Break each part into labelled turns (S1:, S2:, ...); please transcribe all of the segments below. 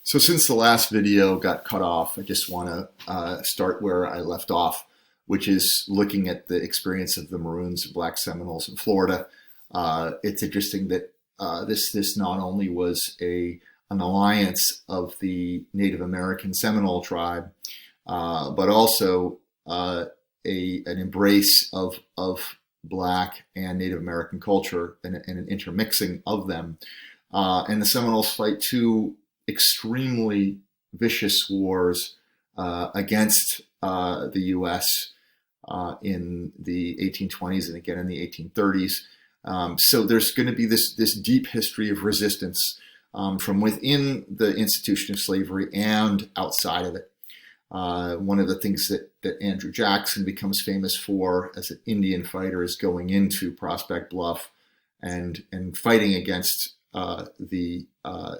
S1: So since the last video got cut off, I just want to start where I left off, which is looking at the experience of the Maroons and Black Seminoles in Florida. It's interesting that this not only was an alliance of the Native American Seminole tribe, but also an embrace of Black and Native American culture and an intermixing of them. And the Seminoles fight two extremely vicious wars against the U.S. In the 1820s and again in the 1830s. So there's going to be this deep history of resistance from within the institution of slavery and outside of it. One of the things that Andrew Jackson becomes famous for as an Indian fighter is going into Prospect Bluff and fighting against the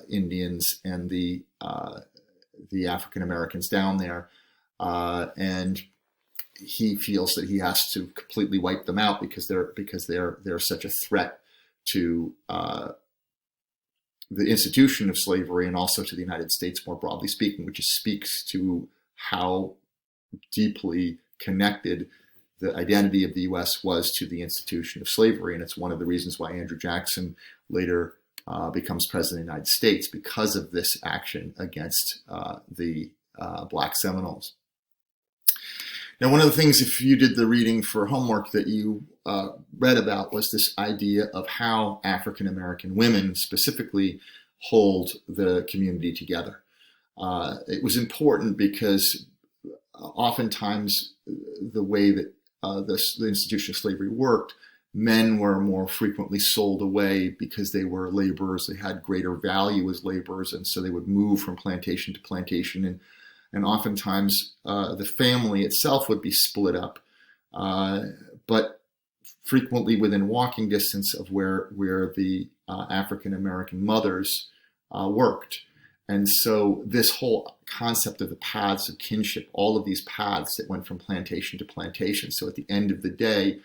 S1: Indians and the African Americans down there, and he feels that he has to completely wipe them out because they're such a threat to the institution of slavery and also to the United States more broadly speaking, which speaks to how deeply connected the identity of the U.S. was to the institution of slavery. And it's one of the reasons why Andrew Jackson later becomes president of the United States, because of this action against the Black Seminoles. Now, one of the things, if you did the reading for homework, that you read about was this idea of how African American women specifically hold the community together. It was important because oftentimes the way that the institution of slavery worked, men were more frequently sold away because they were laborers. They had greater value as laborers, and so they would move from plantation to plantation, and oftentimes the family itself would be split up, but frequently within walking distance of where the African American mothers worked. And so this whole concept of the paths of kinship, all of these paths that went from plantation to plantation. So at the end of the day,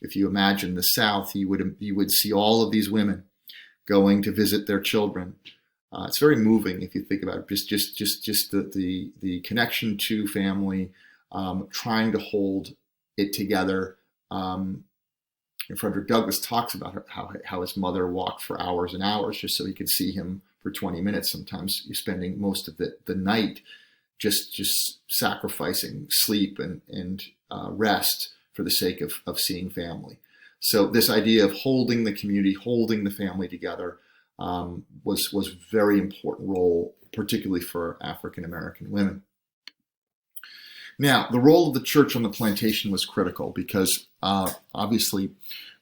S1: if you imagine the South, you would see all of these women going to visit their children. It's very moving if you think about it. Just the connection to family, trying to hold it together. And Frederick Douglass talks about how his mother walked for hours and hours just so he could see him for 20 minutes. Sometimes you're spending most of the night just sacrificing sleep and rest for the sake of seeing family. So this idea of holding the community, holding the family together was a very important role, particularly for African American women. Now, the role of the church on the plantation was critical because obviously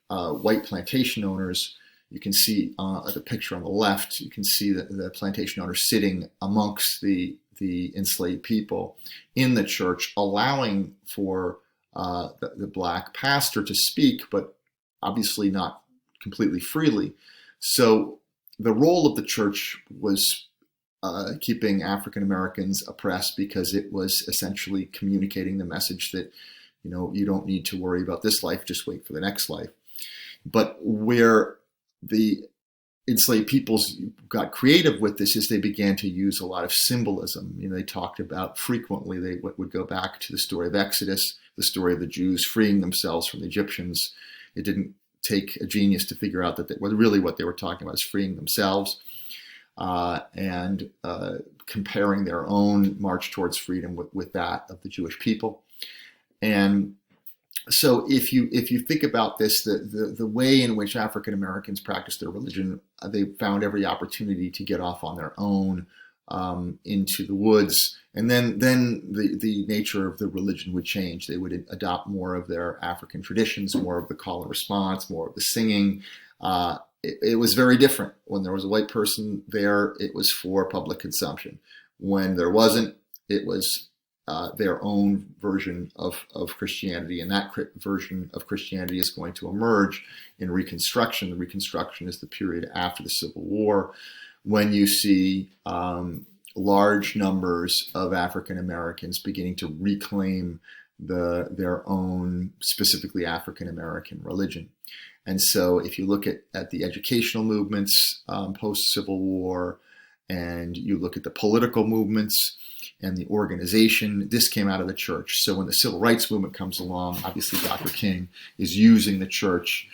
S1: white plantation owners, you can see the picture on the left, you can see the plantation owners sitting amongst the enslaved people in the church, allowing for the Black pastor to speak, but obviously not completely freely. So the role of the church was keeping African Americans oppressed, because it was essentially communicating the message that, you don't need to worry about this life, just wait for the next life. But where the enslaved peoples got creative with this is they began to use a lot of symbolism. They talked about frequently, they would go back to the story of Exodus, the story of the Jews freeing themselves from the Egyptians. It didn't take a genius to figure out that really what they were talking about is freeing themselves and comparing their own march towards freedom with that of the Jewish people. And so if you think about this, the way in which African Americans practiced their religion, they found every opportunity to get off on their own into the woods. And then the nature of the religion would change. They would adopt more of their African traditions, more of the call and response, more of the singing. It was very different. When there was a white person there, it was for public consumption. When there wasn't, it was their own version of Christianity. And that version of Christianity is going to emerge in Reconstruction. The Reconstruction is the period after the Civil War, when you see large numbers of African Americans beginning to reclaim their own, specifically African American religion. And so if you look at the educational movements post-Civil War and you look at the political movements and the organization, this came out of the church. So when the civil rights movement comes along, obviously Dr. King is using the church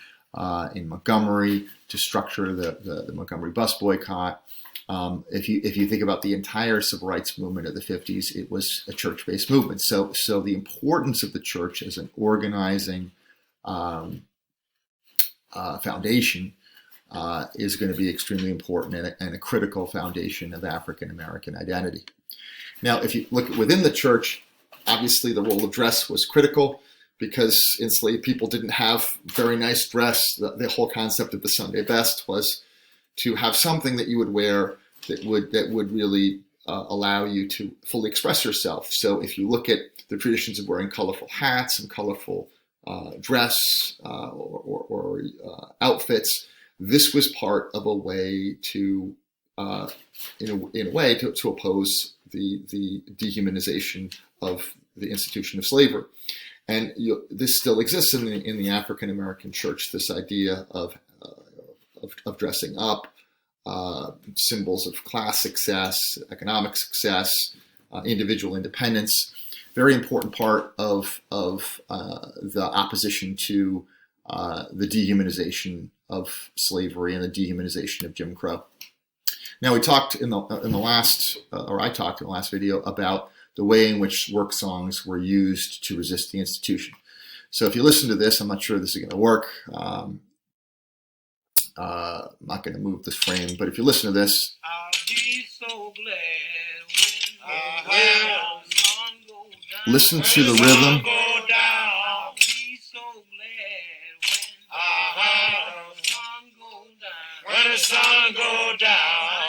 S1: in Montgomery to structure the Montgomery bus boycott. If you think about the entire civil rights movement of the 50s, it was a church-based movement. So the importance of the church as an organizing foundation is going to be extremely important and a critical foundation of African American identity. Now, if you look within the church, obviously the role of dress was critical because enslaved people didn't have very nice dress. The whole concept of the Sunday best was to have something that you would wear that would really allow you to fully express yourself. So if you look at the traditions of wearing colorful hats and colorful dress or outfits, this was part of a way to, in a way, to oppose the dehumanization of the institution of slavery. And this still exists in the African American church. This idea of dressing up, symbols of class success, economic success, individual independence. Very important part of the opposition to the dehumanization of slavery and the dehumanization of Jim Crow. Now, we talked in the last, or I talked in the last video about the way in which work songs were used to resist the institution. So if you listen to this, I'm not sure this is going to work. I'm not going to move this frame, but if you listen to this, I'll be so glad when the sun goes down. Listen to the rhythm. I'll be so glad when the sun goes down. When the sun goes down.